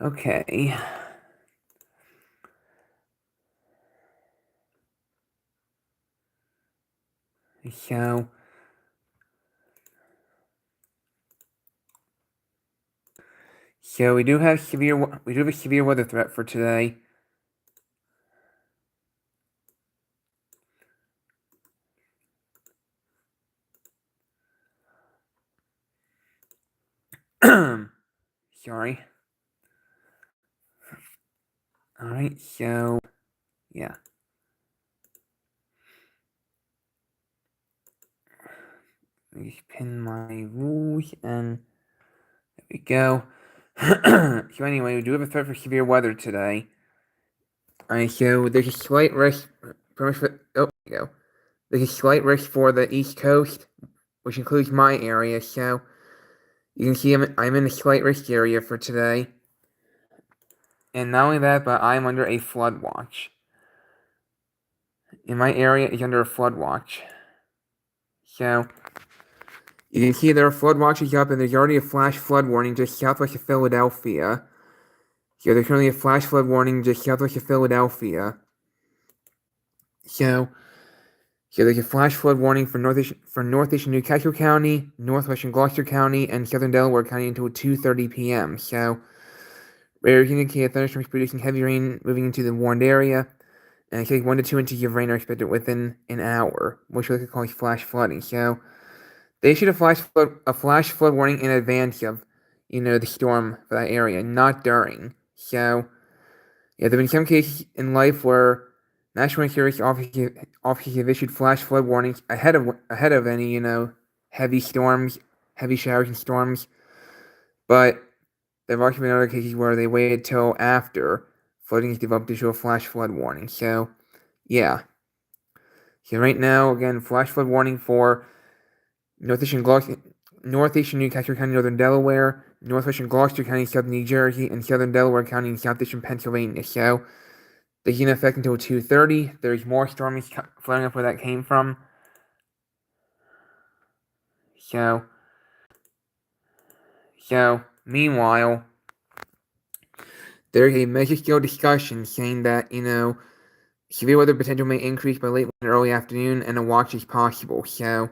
Okay. So we do have a severe weather threat for today. Sorry. Alright, so yeah. Let me just pin my rules and there we go. So anyway, we do have a threat for severe weather today. Alright, so there's a slight risk there we go. There's a slight risk for the East Coast, which includes my area, so you can see I'm in a slight risk area for today. And not only that, but I'm under a flood watch. And my area is under a flood watch. So you can see there are flood watches up, and there's already a flash flood warning just southwest of Philadelphia. So there's currently a flash flood warning just southwest of Philadelphia. So there's a flash flood warning for northeastern Newcastle County, northwestern Gloucester County, and southern Delaware County until 2:30 p.m. So radars indicate thunderstorms producing heavy rain moving into the warned area, and it takes 1 to 2 inches of rain are expected within an hour, which we could call flash flooding. So they issued a flash flood warning in advance of, the storm for that area, not during. So yeah, there have been some cases in life where National Insurance offices have issued flash flood warnings ahead of any, heavy storms, heavy showers and storms. But there have also been other cases where they waited till after flooding is developed to show a flash flood warning. So yeah. So right now, again, flash flood warning for northeastern Newcastle County, northern Delaware, northwestern Gloucester County, southern New Jersey, and southern Delaware County and southeastern Pennsylvania. So they're in effect until 2:30. There's more storms flaring up where that came from. So meanwhile, there's a measure scale discussion saying that, severe weather potential may increase by late and early afternoon, and a watch is possible. So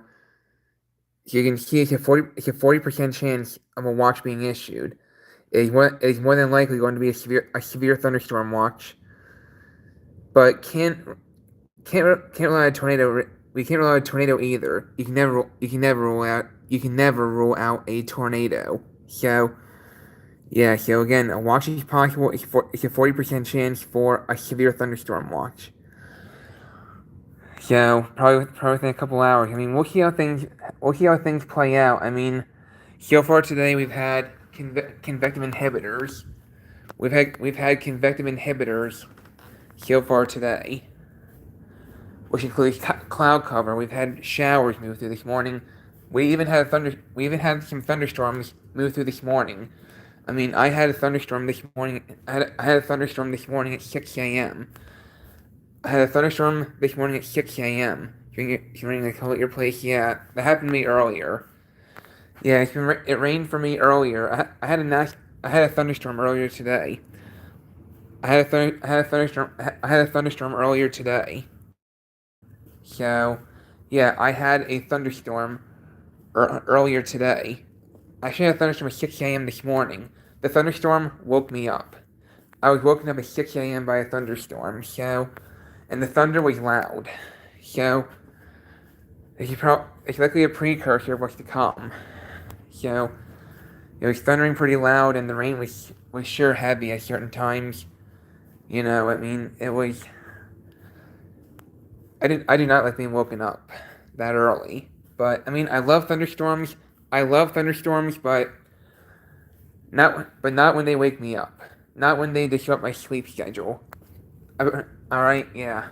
you can see it's a 40% chance of a watch being issued. It is more than likely going to be a severe thunderstorm watch, but can't rely on a tornado. We can't rely on a tornado either. You can never rule out a tornado. So yeah. So again, a watch is possible. It's a 40% chance for a severe thunderstorm watch. So probably within a couple hours. I mean, we'll see how things play out. I mean, so far today we've had convective inhibitors. We've had convective inhibitors so far today, which includes cloud cover. We've had showers move through this morning. We even had some thunderstorms move through this morning. I mean, I had a thunderstorm this morning. I had a thunderstorm this morning at 6 a.m. I had a thunderstorm this morning at 6 a.m. during the call at your place. Yeah, that happened to me earlier. Yeah, it rained for me earlier. I had a thunderstorm earlier today. I had a thunderstorm earlier today. So, yeah, I had a thunderstorm earlier today. I actually had a thunderstorm at 6 a.m. this morning. The thunderstorm woke me up. I was woken up at 6 a.m. by a thunderstorm, and the thunder was loud. So, it's likely a precursor of what's to come. So, it was thundering pretty loud, and the rain was sure heavy at certain times. I mean, it was. I do not like being woken up that early. But I mean, I love thunderstorms. But not when they wake me up. Not when they disrupt my sleep schedule. All right, yeah.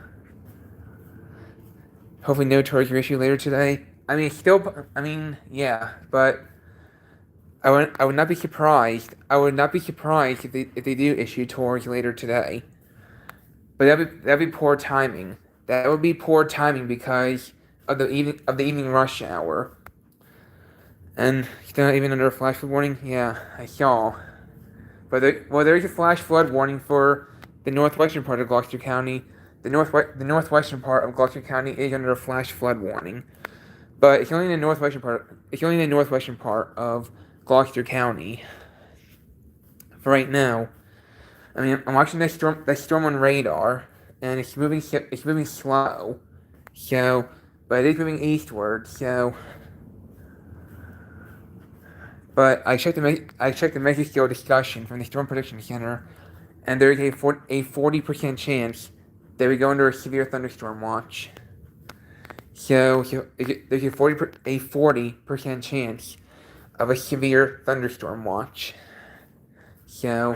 Hopefully, no torture issue later today. I mean, yeah, but I would not be surprised. I would not be surprised if they do issue tours later today. But that'd be poor timing. That would be poor timing because of the evening rush hour. And still not even under a flash flood warning. Yeah, I saw. But there is a flash flood warning for the northwestern part of Gloucester County. The northwestern part of Gloucester County is under a flash flood warning, but it's only in the northwestern part. It's only in the northwestern part of Gloucester County. For right now, I mean, I'm watching that storm on radar, and it's moving slow. So, but it is moving eastward. So, but I checked the measure scale discussion from the Storm Prediction Center, and there is a 40% chance that we go under a severe thunderstorm watch. So there's a 40% chance of a severe thunderstorm watch. So,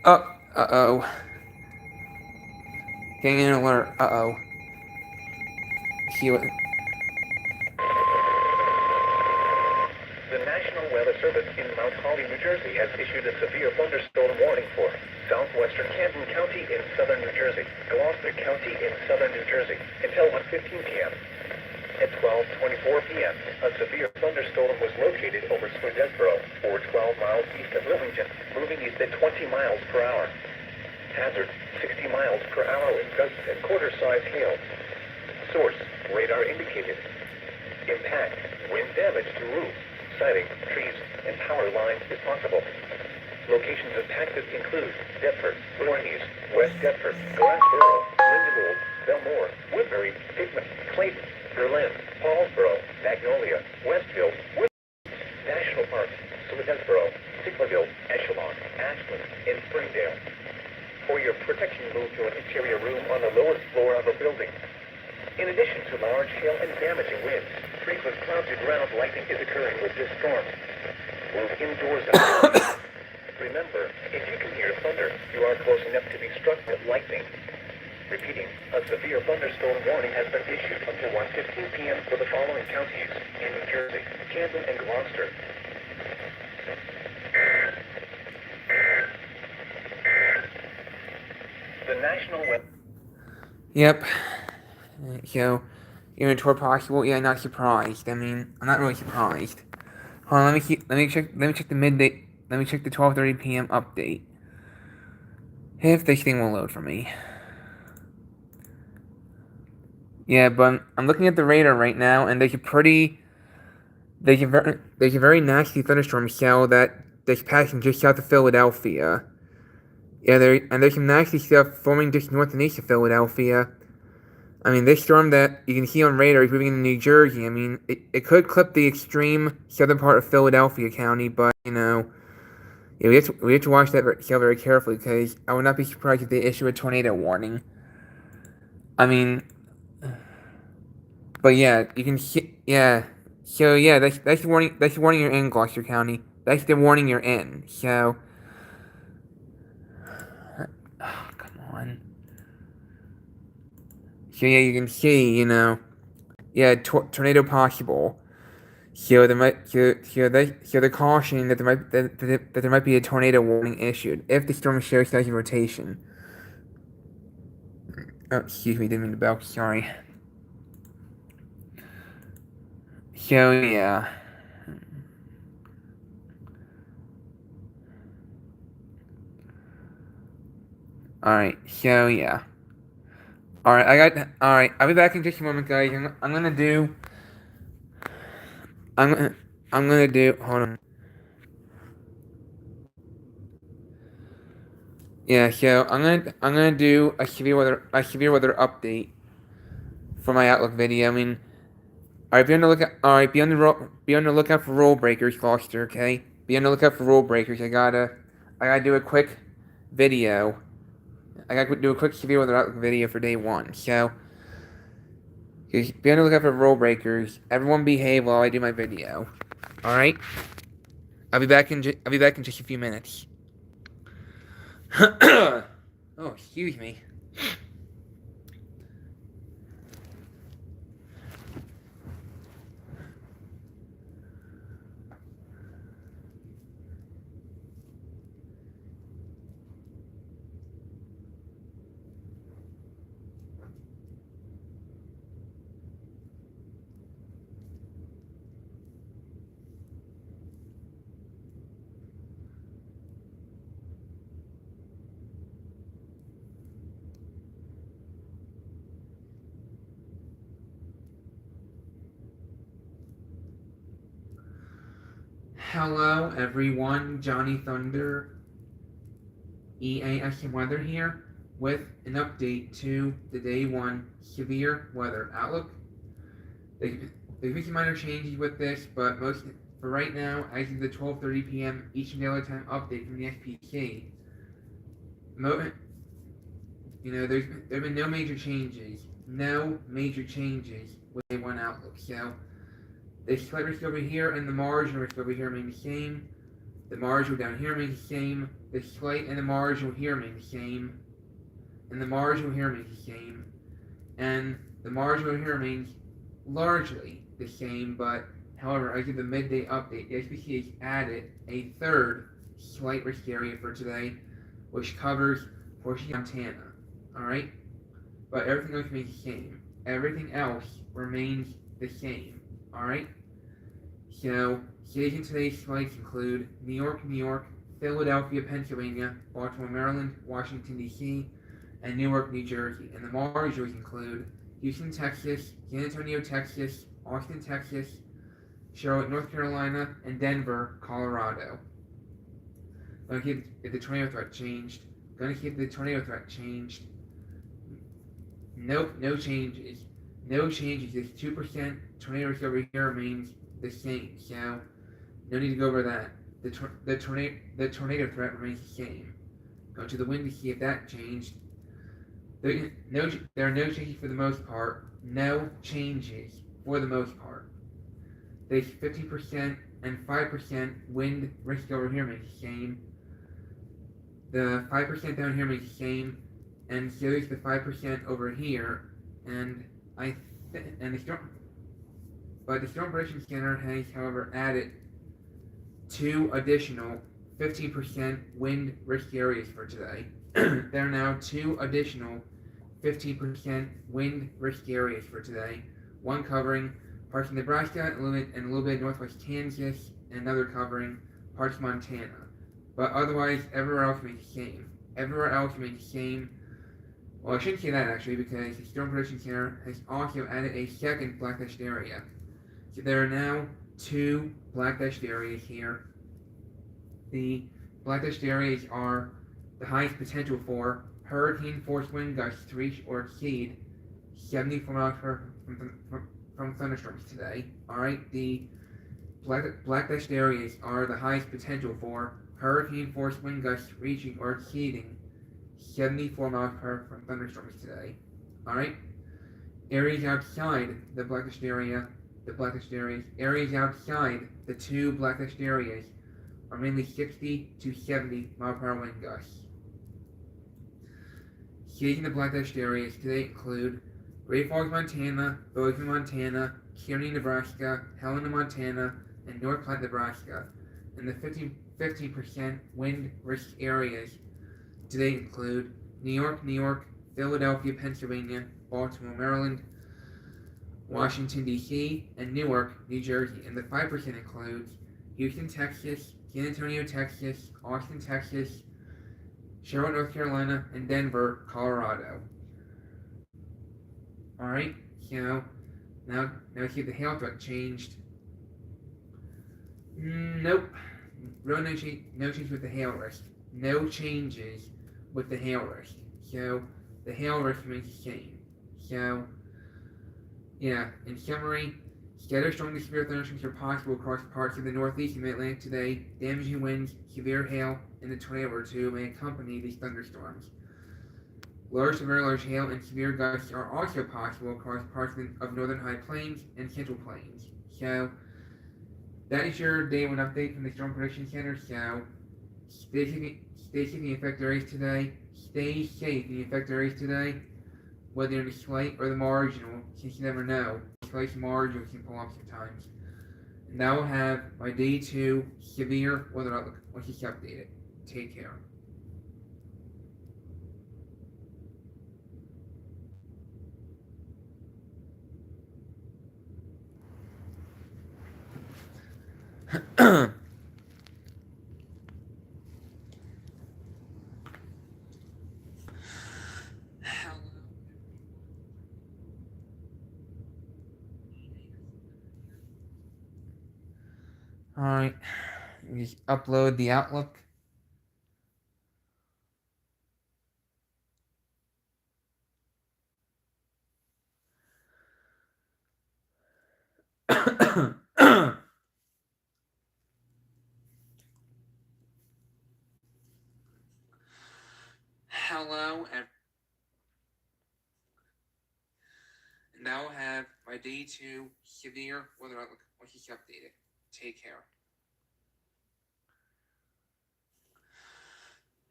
uh-oh. Getting an alert. Uh-oh. See what... The National Weather Service in Mount Holly, New Jersey has issued a severe thunderstorm warning for southwestern Camden County in southern New Jersey, Gloucester County in southern New Jersey, until 1:15 p.m. At 12:24 p.m., a severe thunderstorm was located over Swedesboro, or 12 miles east of Wilmington, moving east at 20 miles per hour. Hazard, 60 miles per hour with gusts and quarter-size hail. Source, radar indicated. Impact, wind damage to roofs, siding, trees, and power lines is possible. Locations impacted include Deptford, Voorhees, West Deptford, Glassboro, Lindenwold, Belmore, Woodbury, Hickman, Clayton, Berlin, Paulsboro, Magnolia, Westfield, National Park, Swedesboro, Sicklerville, Echelon, Ashland, and Springdale. For your protection, move to an interior room on the lowest floor of a building. In addition to large hail and damaging winds, frequent cloud-to-ground lightning is occurring with this storm. Move indoors and remember, if you can hear thunder, you are close enough to be struck with lightning. Repeating, a severe thunderstorm warning has been issued until 1:15 p.m. for the following counties in New Jersey, Camden, and Gloucester. The National Weather... Yep. So, even toward possible, yeah, not surprised. I mean, I'm not really surprised. Hold on, let me check the midday, let me check the 12:30 p.m. update. If this thing will load for me. Yeah, but I'm looking at the radar right now, and there's a very nasty thunderstorm cell that's passing just south of Philadelphia. Yeah, there's some nasty stuff forming just north and east of Philadelphia. I mean, this storm that you can see on radar is moving into New Jersey. I mean, it could clip the extreme southern part of Philadelphia County, but, you know, yeah, we have to watch that very carefully, because I would not be surprised if they issue a tornado warning. I mean, but yeah, you can see, yeah. So yeah, that's the warning. That's the warning you're in, Gloucester County. That's the warning you're in. So, oh, come on. So yeah, you can see, you know, yeah, tornado possible. So they're cautioning that there might be a tornado warning issued if the storm shows signs of rotation. Oh, excuse me, didn't mean to belch. Sorry. So yeah. Alright, so yeah. Alright, I'll be back in just a moment, guys. I'm gonna do, hold on. Yeah, so I'm gonna do a severe weather update for my Outlook video. I mean, alright, be on the lookout for rule breakers, Gloucester, okay? Be on the lookout for rule breakers. I gotta do a quick video. I gotta do a quick severe weather Outlook video for day 1. So, be on the lookout for rule breakers. Everyone behave while I do my video. Alright? I'll be back in just a few minutes. Oh, excuse me. Hello, everyone. Johnny Thunder EAS&Weather here with an update to the Day 1 severe weather outlook. There could be some minor changes with this, but most for right now, as of the 12:30 p.m. Eastern Daylight Time update from the SPC, there's been no major changes. No major changes with Day 1 outlook. So the slight risk over here and the marginal risk over here remain the same. The marginal down here remains the same. The slight and the marginal here remain the same. And the marginal here remains the same. And the marginal here remains largely the same, but however, as of the midday update, the SPC has added a third slight risk area for today, which covers portions of Montana. Alright? But everything else remains the same. Everything else remains the same. Alright? So, cities in today's slights include New York, Philadelphia, Pennsylvania, Baltimore, Maryland, Washington, D.C., and Newark, New Jersey. And the marginals include Houston, Texas, San Antonio, Texas, Austin, Texas, Charlotte, North Carolina, and Denver, Colorado. Gonna keep if the tornado threat changed. Gonna keep the tornado threat changed. Nope, no changes. No changes. This 2% tornado risk over here remains the same, so no need to go over that. The tornado threat remains the same. Go to the wind to see if that changed. There are no changes for the most part. No changes for the most part. There's 50% and 5% wind risk over here remains the same. The 5% down here remains the same, and so is the 5% over here. And the Storm Prediction Center has, however, added 2 additional 15% wind risk areas for today. There are now 2 additional 15% wind risk areas for today. One covering parts of Nebraska and a little bit of northwest Kansas, and another covering parts of Montana. But otherwise, everywhere else remains the same. Everywhere else remains the same. Well, I shouldn't say that actually, because the Storm Prediction Center has also added a second black dashed area. So there are now 2 black dashed areas here. The black dashed areas are the highest potential for hurricane force wind gusts to reach or exceed 74 miles per hour from thunderstorms today. Alright, the black dashed areas are the highest potential for hurricane force wind gusts reaching or exceeding 74 miles per hour from thunderstorms today. Alright? Areas outside the black dashed area, areas outside the 2 black dashed areas are mainly 60 to 70 mile per hour wind gusts. Cities in the black dashed areas today include Great Falls, Montana, Bozeman, Montana, Kearney, Nebraska, Helena, Montana, and North Platte, Nebraska. And the 50% wind risk areas today include New York, Philadelphia, Pennsylvania, Baltimore, Maryland, Washington, D.C., and Newark, New Jersey. And the 5% includes Houston, Texas, San Antonio, Texas, Austin, Texas, Charlotte, North Carolina, and Denver, Colorado. Alright, so now see if the hail threat changed. Nope. Really no change with the hail risk. No changes with the hail risk. So the hail risk remains the same. So yeah, in summary, scattered strong to severe thunderstorms are possible across parts of the Northeast and Mid-Atlantic today. Damaging winds, severe hail, and a tornado or two may accompany these thunderstorms. Large to very large hail and severe gusts are also possible across parts of northern high plains and central plains. So that is your Day 1 update from the Storm Prediction Center. So stay safe in the affected areas today. Stay safe in the affected areas today, whether you're in the slight or the marginal, since you never know. Slight and marginal can pull off sometimes. And that will have my Day 2 severe weather outlook once it's updated. Take care. Alright. me just upload the Outlook. Hello, and I'll have my day 2 severe weather outlook once it's updated. Take care.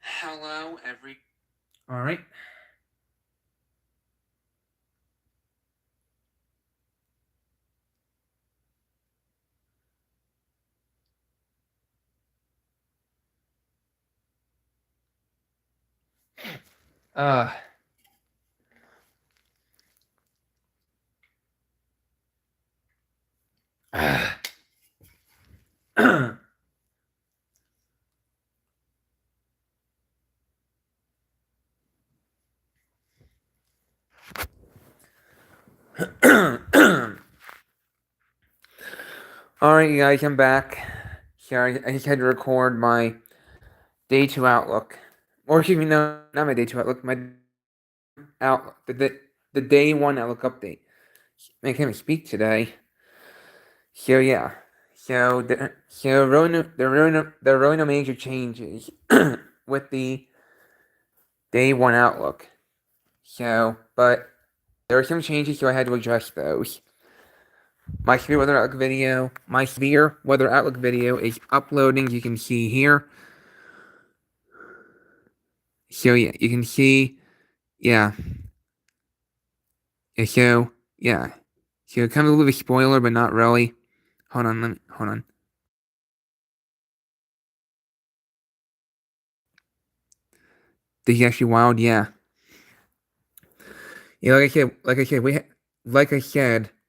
Hello, All right. Uh. Alright, you guys, I'm back. Sorry, I just had to record my day 2 outlook. Or excuse me, no, not my day 2 outlook, my outlook, the day 1 outlook update. I can't even speak today. So yeah. So there are really no major changes with the day 1 outlook. So, but there are some changes, so I had to adjust those. My severe weather outlook video is uploading. You can see here. So yeah, you can see, yeah. So yeah. So kind of a little bit of a spoiler, but not really. Hold on. This is actually wild, yeah. Yeah, like I said,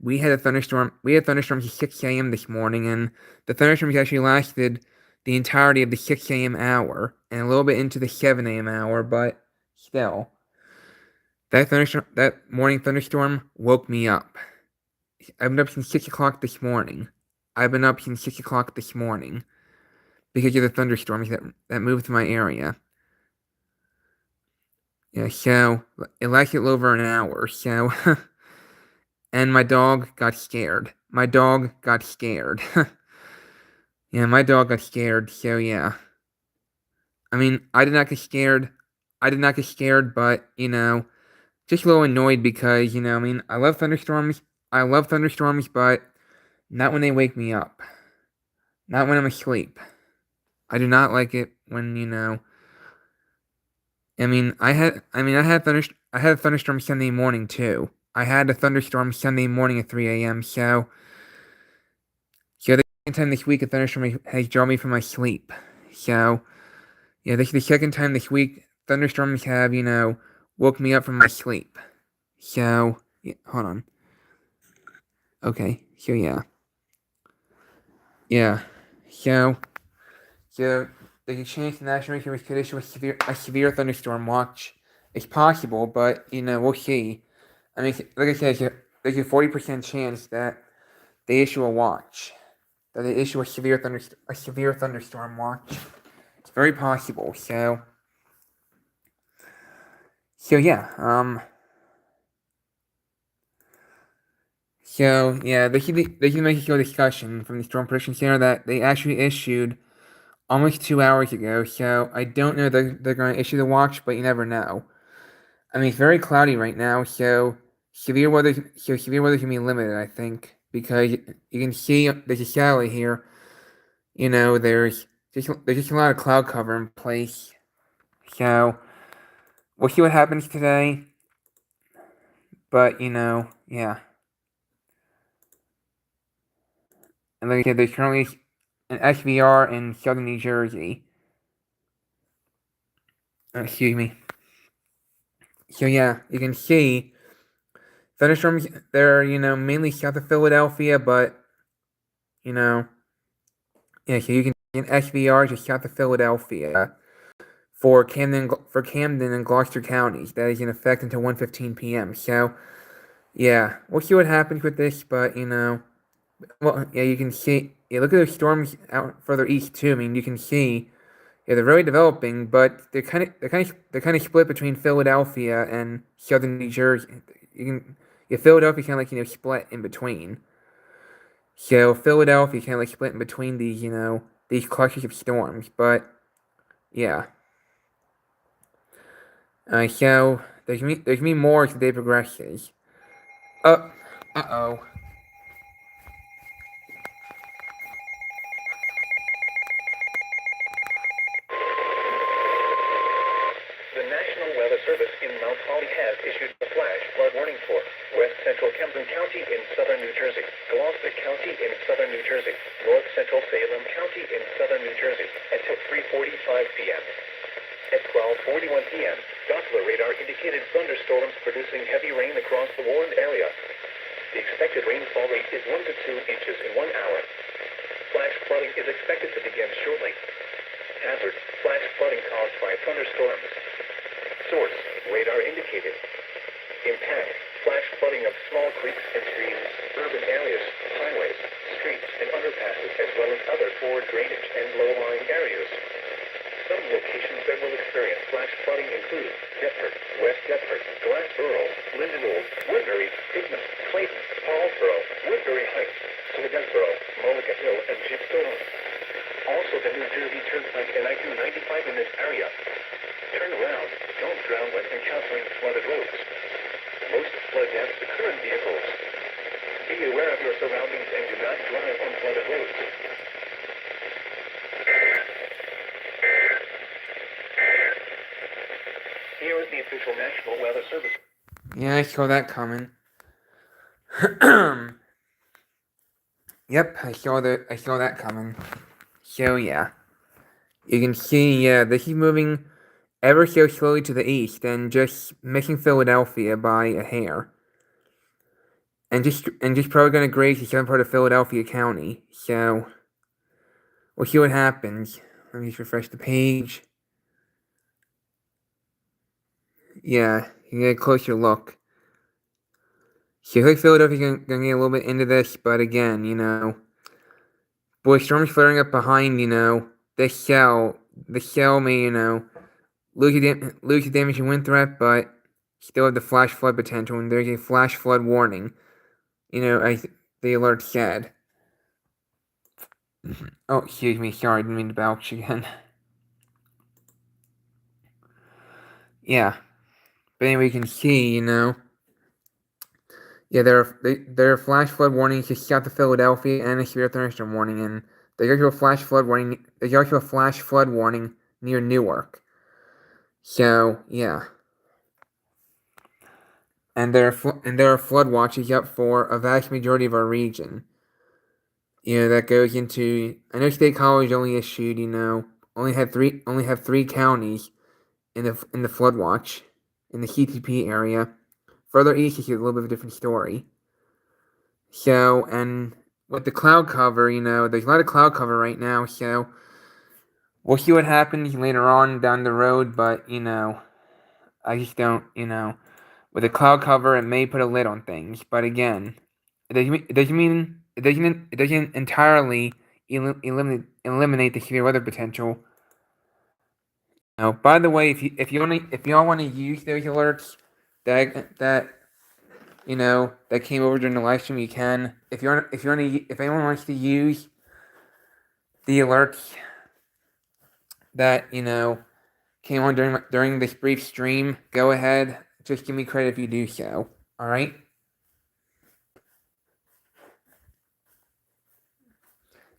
we had a thunderstorm. We had thunderstorms at 6 a.m. this morning, and the thunderstorms actually lasted the entirety of the 6 a.m. hour and a little bit into the 7 a.m. hour, but still, that morning thunderstorm woke me up. I've been up since 6 o'clock this morning. Because of the thunderstorms that moved through my area. Yeah, so it lasted over an hour, so and my dog got scared. Yeah, my dog got scared, so yeah. I mean, I did not get scared, but, just a little annoyed because, I mean, I love thunderstorms, but not when they wake me up. Not when I'm asleep. I do not like it when, I had a thunderstorm Sunday morning too. I had a thunderstorm Sunday morning at 3 a.m. So the second time this week a thunderstorm has drawn me from my sleep. So yeah, this is the second time this week thunderstorms have woke me up from my sleep. So yeah, hold on. Okay, so yeah, so they can change the National Weather could issue a severe thunderstorm watch. It's possible, but we'll see. I mean, like I said, there's a 40% chance that they issue a watch, that they issue a severe thunderstorm watch. It's very possible. So yeah. So yeah, there's a Mexico discussion from the Storm Prediction Center that they actually issued almost 2 hours ago. So I don't know that they're going to issue the watch, but you never know. I mean, it's very cloudy right now, so severe weather can be limited, I think, because you can see there's a satellite here. There's just a lot of cloud cover in place. So we'll see what happens today. But yeah. And like I said, there's currently an SVR in southern New Jersey. Excuse me. So yeah, you can see thunderstorms. They're mainly south of Philadelphia, but yeah. So you can see an SVR just south of Philadelphia for Camden and Gloucester counties. That is in effect until 1:15 p.m. So yeah, we'll see what happens with this, but well, yeah, you can see yeah, look at those storms out further east too. I mean, you can see, yeah, they're really developing, but they're kind of split between Philadelphia and southern New Jersey. You can, yeah, Philadelphia kind of like split in between. So Philadelphia kind of like split in between these clusters of storms. But yeah, so there's gonna be more as the day progresses. Uh, uh-oh. The National Weather Service in Mount Holly has issued a flash flood warning for West Central Camden County in southern New Jersey, Gloucester County in southern New Jersey, North Central Salem County in southern New Jersey until 3:45 p.m. At 12:41 p.m., Doppler radar indicated thunderstorms producing heavy rain across the warned area. The expected rainfall rate is 1 to 2 inches in 1 hour. Flash flooding is expected to begin shortly. Hazard: flash flooding caused by thunderstorms. Source: radar indicated. Impact: flash flooding of small creeks and streams, urban areas, highways, streets, and underpasses, as well as other poor drainage and low-lying areas. Some locations that will experience flash flooding include Deptford, West Deptford, Glassboro, Lindenwold, Woodbury, Pigman, Clayton, Paulsboro, Woodbury Heights, Swedesboro, Mulligan Hill, and Gibstone. Also the New Jersey Turnpike and I-295 in this area. Turn around. Don't drown when encountering flooded roads. Most flood deaths occur in vehicles. Be aware of your surroundings and do not drive on flooded roads. Here is the official National Weather Service. Yeah, I saw that coming. Yep, I saw that coming. So yeah, you can see, yeah, this is moving ever so slowly to the east and just missing Philadelphia by a hair. And just probably gonna graze the southern part of Philadelphia County. So we'll see what happens. Let me just refresh the page. Yeah, you can get a closer look. So I think Philadelphia's gonna get a little bit into this, but again, boy, storms flaring up behind, the shell may, lose the damage and wind threat, but still have the flash flood potential, and there's a flash flood warning, as the alert said. Oh, excuse me, sorry, I didn't mean to belch again. Yeah, but anyway, you can see, yeah, there are flash flood warnings just south of Philadelphia and a severe thunderstorm warning, and there's also a flash flood warning. There's also a flash flood warning near Newark. So yeah, and there are flood watches up for a vast majority of our region. That goes into. I know State College only issued. Only have three counties in the flood watch in the CTP area. Further east is a little bit of a different story. So, and with the cloud cover, there's a lot of cloud cover right now, so we'll see what happens later on down the road, but, I just don't, with the cloud cover, it may put a lid on things, but again, it doesn't entirely eliminate the severe weather potential. Now, by the way, if y'all want to use those alerts that came over during the live stream, you can. If anyone wants to use the alerts that came on during this brief stream, go ahead. Just give me credit if you do so. All right.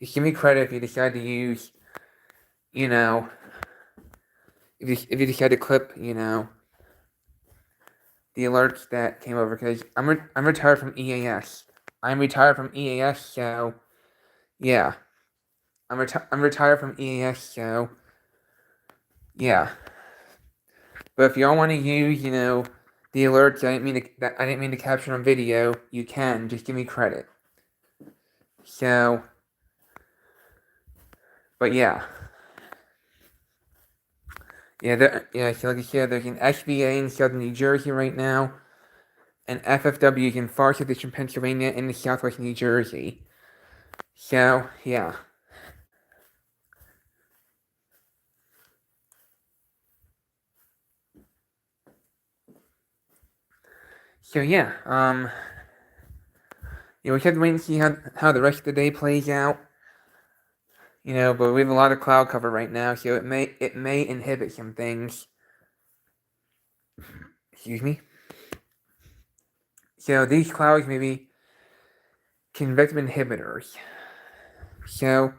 Just give me credit if you decide to use, if you decide to clip, the alerts that came over, because I'm retired from EAS. I'm retired from EAS, so yeah. I'm retired from EAS, so yeah. But if y'all want to use, the alerts I didn't mean to capture on video, you can. Just give me credit. So, but yeah. So like I said, there's an SBA in southern New Jersey right now, and FFW is in far southeastern Pennsylvania and in southwest New Jersey. So, yeah. So, yeah, we have to wait and see how the rest of the day plays out. But we have a lot of cloud cover right now, so it may inhibit some things. Excuse me. So these clouds may be convective inhibitors. So,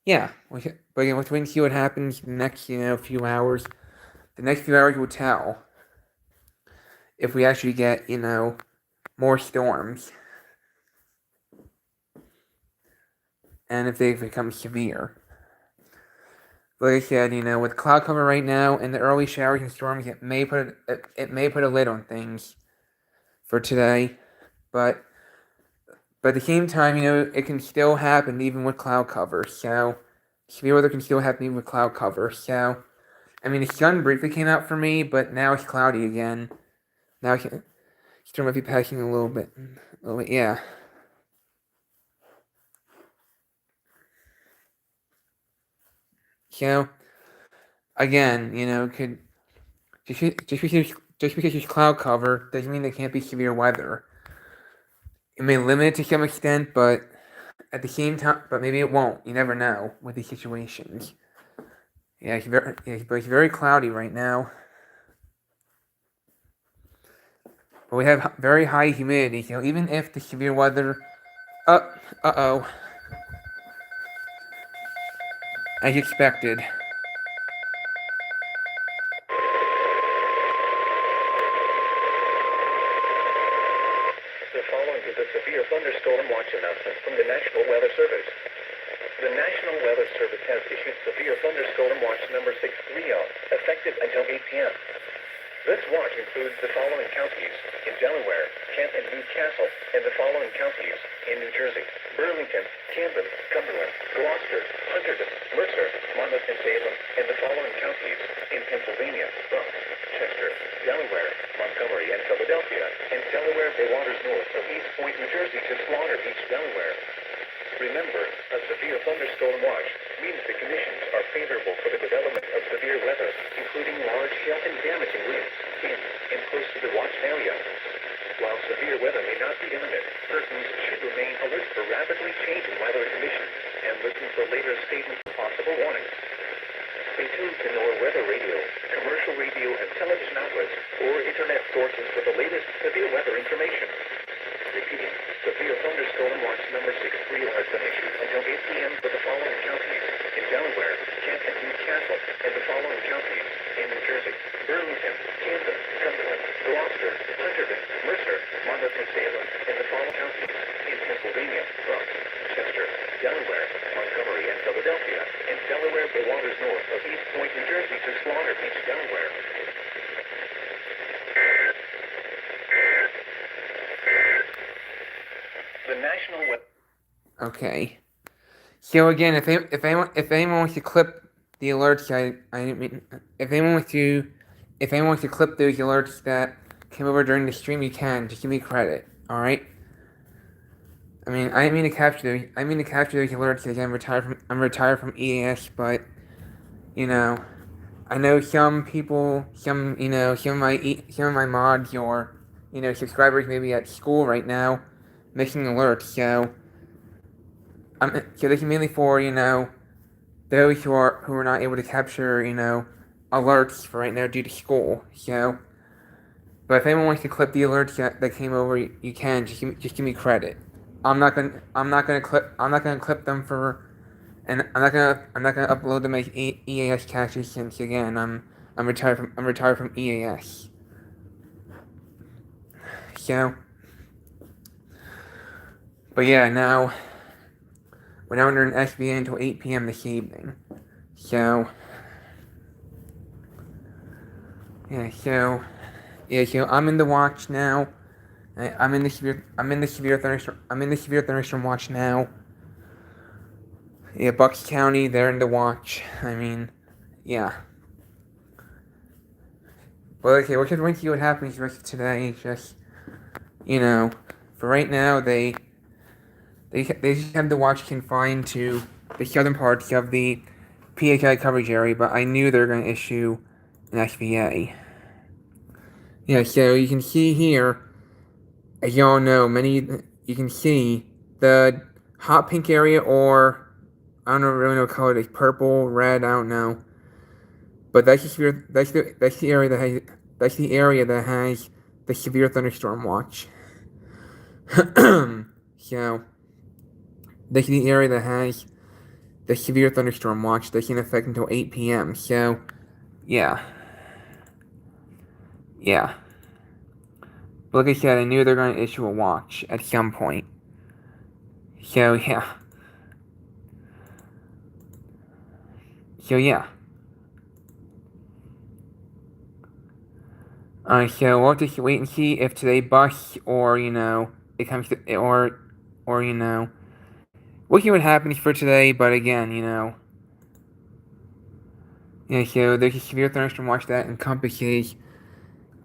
yeah, but again, let's wait and see what happens in the next, few hours. The next few hours will tell if we actually get, more storms. And if they become severe. Like I said, with cloud cover right now and the early showers and storms, it may put a lid on things for today. But at the same time, it can still happen even with cloud cover. So severe weather can still happen even with cloud cover. So the sun briefly came out for me, but now it's cloudy again. Now storm might be passing a little bit. Yeah. So again, could just because it's cloud cover doesn't mean there can't be severe weather. It may limit it to some extent, but at the same time, but maybe it won't. You never know with these situations. Yeah, but it's very cloudy right now. But we have very high humidity, so even if the severe weather, uh-oh, as expected. The following is a severe thunderstorm watch announcement from the National Weather Service. The National Weather Service has issued severe thunderstorm watch number 630, effective until 8 p.m. This watch includes the following counties in Delaware, Kent and Newcastle, and the following counties in New Jersey: Burlington, Camden, Cumberland, Gloucester, Hunterdon, Mercer, Monmouth, and Salem, and the following counties in Pennsylvania: Bucks, Chester, Delaware, Montgomery, and Philadelphia, and Delaware Bay waters north of East Point, New Jersey to Slaughter Beach, Delaware. Remember, a severe thunderstorm watch means the conditions are favorable for the development of severe weather, including large hail and damaging winds in and close to the watched area. While severe weather may not be imminent, persons should remain alert for rapidly changing weather conditions and listen for later statements of possible warnings. Stay tuned to NOAA Weather Radio, commercial radio and television outlets, or internet sources for the latest severe weather information. Repeating, severe thunderstorm watch number 630 has been issued until 8 p.m. for the following counties in Delaware, Kent and Newcastle, and the following counties in New Jersey: Burlington, Camden, Cumberland, Gloucester, Hunterdon, Mercer, Monmouth, and Salem, and the following counties in Pennsylvania: Bucks, Chester, Delaware, Montgomery, and Philadelphia, and Delaware Bay waters north of East Point, New Jersey to Slaughter Beach, Delaware. The National Weather. Okay. So again, if anyone wants to clip the alerts, if anyone wants to clip those alerts that came over during the stream, you can. Just give me credit. All right. I didn't mean to capture those. I mean to capture those alerts because I'm retired from EAS, but I know some people, some of my mods or subscribers maybe at school right now, missing alerts. So this is mainly for those who are not able to capture alerts for right now due to school. So, but if anyone wants to clip the alerts that came over, you can. Just give me credit. I'm not gonna clip them for, and I'm not gonna upload them as EAS caches since again I'm retired from EAS. So, but yeah, now we're now under an SBA until 8 p.m. this evening. So so I'm in the watch now. I'm in the severe thunderstorm watch now. Yeah, Bucks County, they're in the watch. Yeah. Well, okay, we'll just wait to see what happens the rest of today. Just, for right now, they They just have the watch confined to the southern parts of the PHI coverage area, but I knew they were going to issue an SVA. Yeah, so you can see here, as y'all know, you can see the hot pink area, or I don't really know what color it is, purple, red, I don't know. But that's the area that has the severe thunderstorm watch. So that's the area that has the severe thunderstorm watch that's in effect until 8 p.m. So yeah. Yeah. But like I said, I knew they were going to issue a watch at some point. So yeah. So yeah. So we'll just wait and see if today busts, or it comes to, or we'll see what happens for today. But again, yeah. So there's a severe thunderstorm watch that encompasses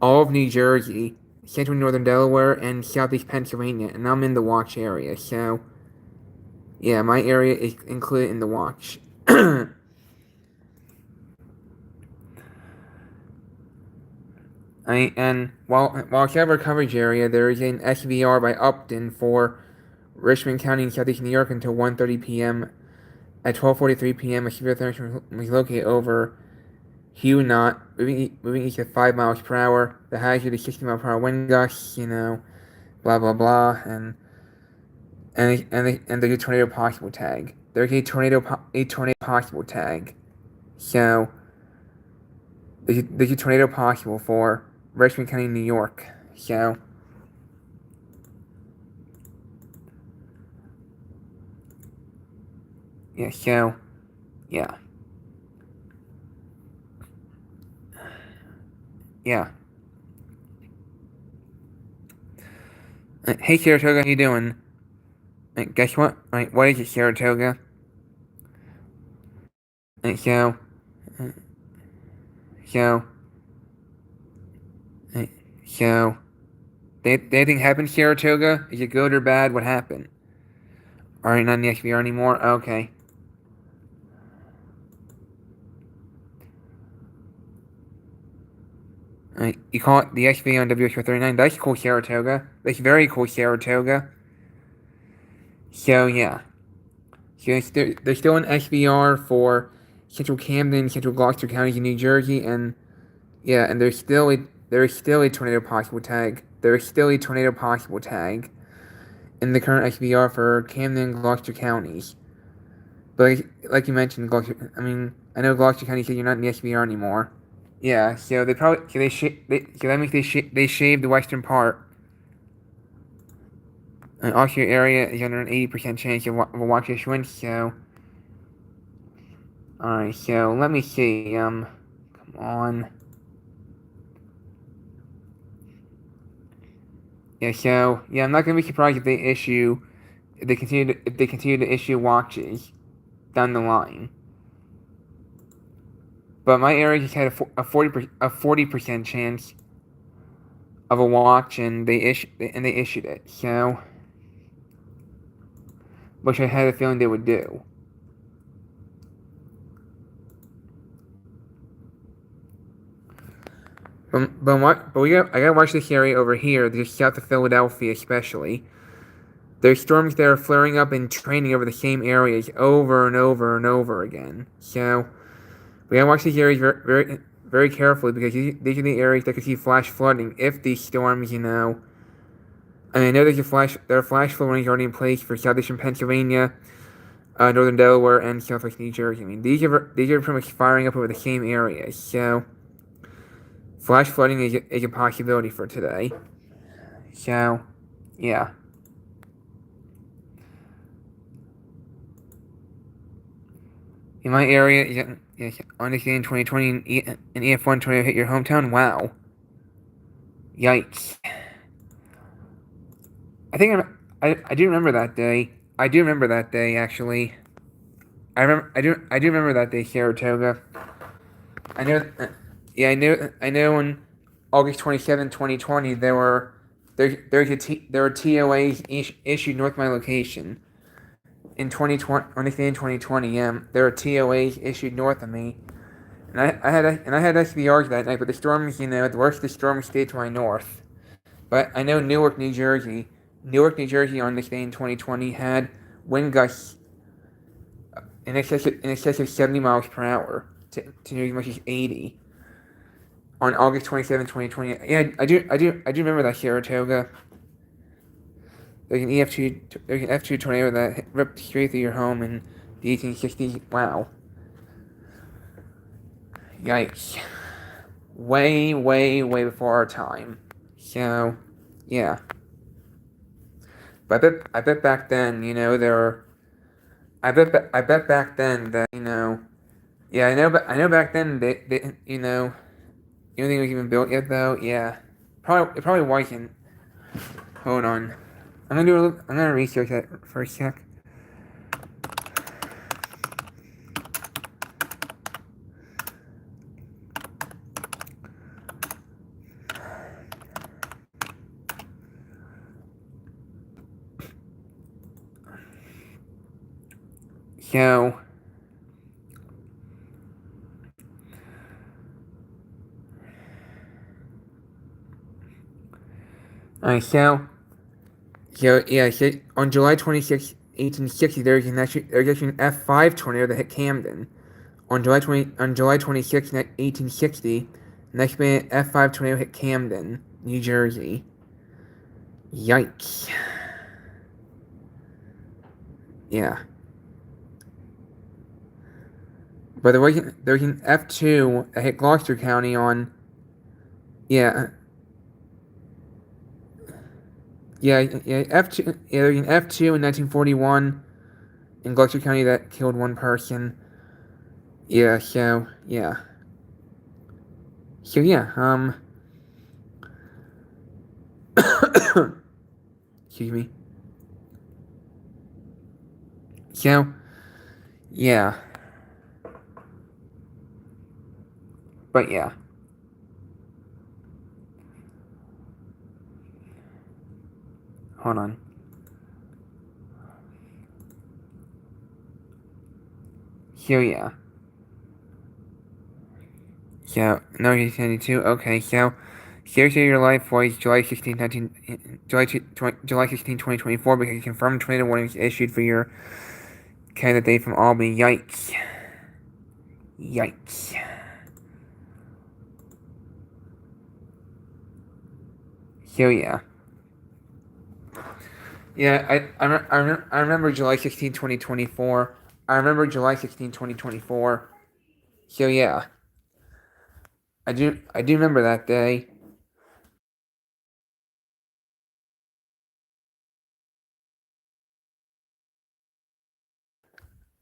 all of New Jersey, central and northern Delaware, and southeast Pennsylvania, and I'm in the watch area. So yeah, my area is included in the watch. And while it's out of our coverage area, there is an SVR by Upton for Richmond County in southeast New York until 1:30 p.m. At 12:43 p.m., a severe thunderstorm was located over Hugh Knot, moving east at 5 miles per hour. The hazard is 60-mile-per-hour wind gusts, blah blah blah, and there's a tornado possible tag. There's a tornado possible tag. So there's a tornado possible for Richmond County, New York. So yeah. So yeah. Yeah. Hey Saratoga, how you doing? Guess what? What is it, Saratoga? So, so, so, did anything happen, Saratoga? Is it good or bad? What happened? Are you not in the XVR anymore? Okay. You call it the XV on WX39. That's cool, Saratoga. That's very cool, Saratoga. So, yeah. So, there's still an SVR for Central Camden, Central Gloucester counties in New Jersey, and yeah, and there's still a tornado possible tag. There is still a tornado possible tag in the current SVR for Camden and Gloucester counties. But like you mentioned, I know Gloucester County said you're not in the SVR anymore. Yeah, so that means they shaved the western part. And also your area is under an 80% chance of a watch issuance, so... Alright, so let me see, come on. Yeah, so, yeah, I'm not gonna be surprised if they continue to issue watches down the line. But my area just had a 40% chance of a watch, and they issued it, so... Which I had a feeling they would do. I gotta watch this area over here, just south of Philadelphia especially. There's storms that are flaring up and training over the same areas over and over and over again. So, we gotta watch these areas very, very, very carefully, because these are the areas that could see flash flooding if these storms, I mean, I know there are flash flood warnings already in place for southeastern Pennsylvania, northern Delaware, and southwest New Jersey. I mean, these are pretty much firing up over the same areas. So, flash flooding is a possibility for today. So, yeah. In my area, yes, understand 2020 an EF1 tornado hit your hometown? Wow. Yikes. I do remember that day. I do remember that day, actually. I do remember that day, Saratoga. I know on August 27, 2020, there were TOAs issued north of my location. in 2020, on this day in 2020, there were TOAs issued north of me, and I had SVRs that night, but the storms, the worst of the storm stayed to my north. But I know Newark, New Jersey on this day in 2020 had wind gusts in excess of 70 miles per hour to as much as 80 on August 27, 2020. Yeah, I do remember that, Saratoga. There's an F2 tornado that ripped straight through your home in the 1860s. Wow. Yikes. Way, way, way before our time. So, yeah. But I bet back then, there were. I bet back then that, Yeah, I know back then they you don't think it was even built yet though. Yeah, it probably wasn't. Hold on, I'm gonna research that for a sec. So, alright, so on July 26, 1860, there's actually an F5 tornado that hit Camden. On July 26, 1860, next minute F5 tornado hit Camden, New Jersey. Yikes. Yeah. But there was an F2 that hit Gloucester County on. Yeah. Yeah, F2. Yeah, there was an F2 in 1941 in Gloucester County that killed one person. Yeah, so, yeah. So, yeah, excuse me. So, yeah. But, yeah. Hold on. So, yeah. So, 1972, okay, so, Seriously, Your Life was July 16, 2024, because confirmed tornado warnings issued for your candidate from Albany. Yikes. Yikes. So, yeah. Yeah, I remember July 16, 2024. I remember July 16, 2024. So, yeah. I do remember that day.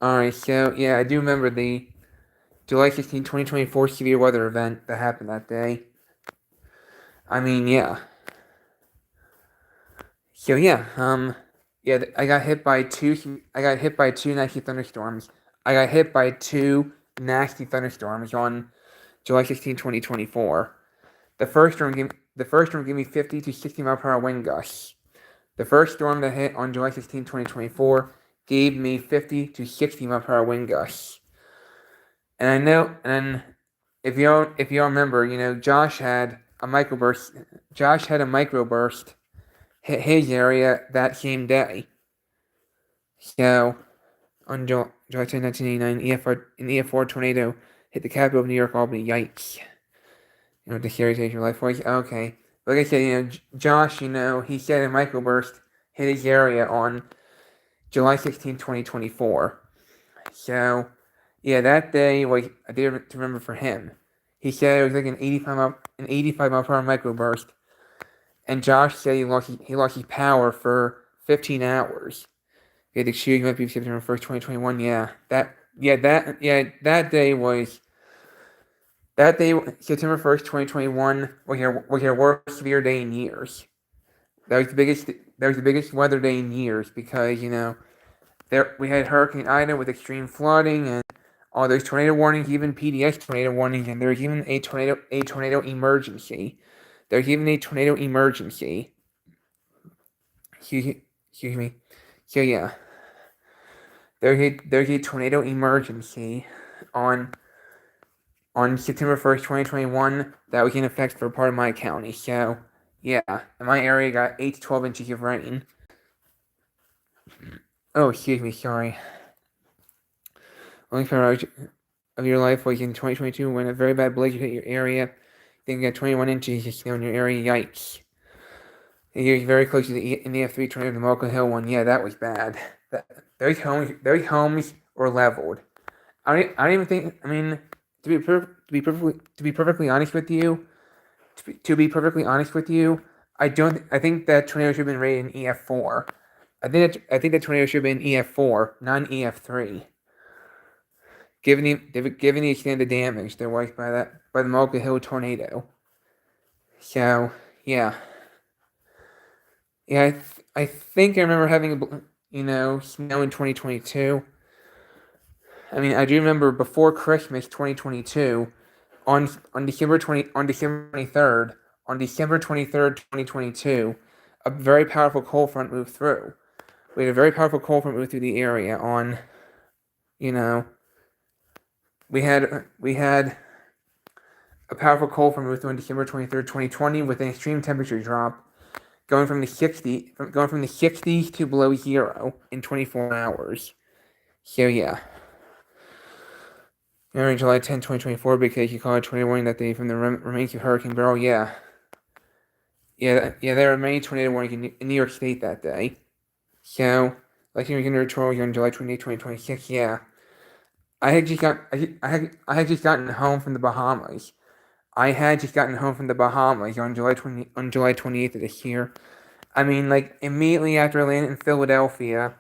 Alright, so, yeah, I do remember the July 16, 2024 severe weather event that happened that day. I mean, yeah. So, yeah, yeah, I got hit by two nasty thunderstorms. I got hit by two nasty thunderstorms on July 16, 2024. The first storm gave me 50 to 60 mile per hour wind gusts. The first storm that hit on July 16, 2024 gave me 50 to 60 mile per hour wind gusts. And I know, and if you all remember, Josh had a microburst hit his area that same day. So, on July 10, 1989, an EF4 tornado hit the capital of New York, Albany. Yikes. The series of your life was. Okay. Like I said, Josh, he said a microburst hit his area on July 16, 2024. So, yeah, that day was a day to remember for him. He said it was like an 85 mile per hour microburst, and Josh said he lost his power for 15 hours. Yeah, the shooting might be September 1st, 2021. That day, September 1st, 2021, was our worst severe day in years. That was the biggest weather day in years because, there we had Hurricane Ida with extreme flooding and all those tornado warnings, even PDS tornado warnings, and there's even a tornado emergency. There's even a tornado emergency. Excuse me. So, yeah. there's a tornado emergency on September 1st, 2021, that was in effect for part of my county. So, yeah, and my area got 8 to 12 inches of rain. Oh, excuse me, sorry. Only part of your life was in 2022 when a very bad blizzard hit your area. Then you got 21 inches of snow in your area. Yikes. You're very close to the EF3 tornado, the Mocha Hill one. Yeah, that was bad. Those homes were leveled. I don't even think. I mean, to be perfectly honest with you, I think that tornado should have been rated in EF4. I think that tornado should have been EF4, not an EF3. Given the extent of damage there was by the Mocha Hill tornado. So yeah. Yeah, I think I remember having snow in 2022. I mean, I do remember before Christmas 2022, on December 23rd, 2022, a very powerful cold front moved through. We had a very powerful cold front move through the area on, we had a powerful cold front move through on December 23rd, 2020, with an extreme temperature drop going from the 60s to below zero in 24 hours. So yeah. On July 10, 2024, because you called a tornado warning that day from the remains of Hurricane Beryl. Yeah, there were many tornado warnings in New York State that day. So, like you were going to on July 28, 2026. Yeah, I had just gotten home from the Bahamas. on July 28th of this year. I mean, like, immediately after I landed in Philadelphia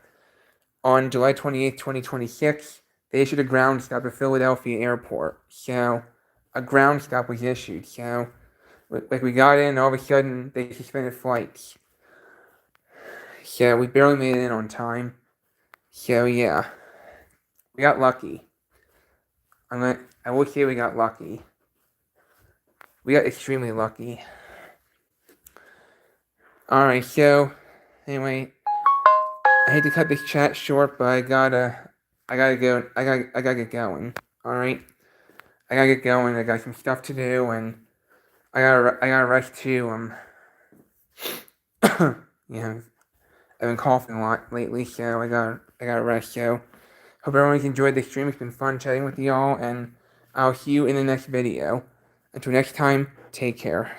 on July 28th, 2026, they issued a ground stop at Philadelphia Airport. So, a ground stop was issued. So, like, we got in, and all of a sudden, they suspended flights. So, we barely made it in on time. So, yeah. We got lucky. I will say we got lucky. We got extremely lucky. Alright, so, anyway, I hate to cut this chat short, but I gotta get going. Alright? I gotta get going, I got some stuff to do, and I gotta rest too. I've been coughing a lot lately, so I gotta rest, so hope everyone's enjoyed this stream. It's been fun chatting with y'all, and I'll see you in the next video. Until next time, take care.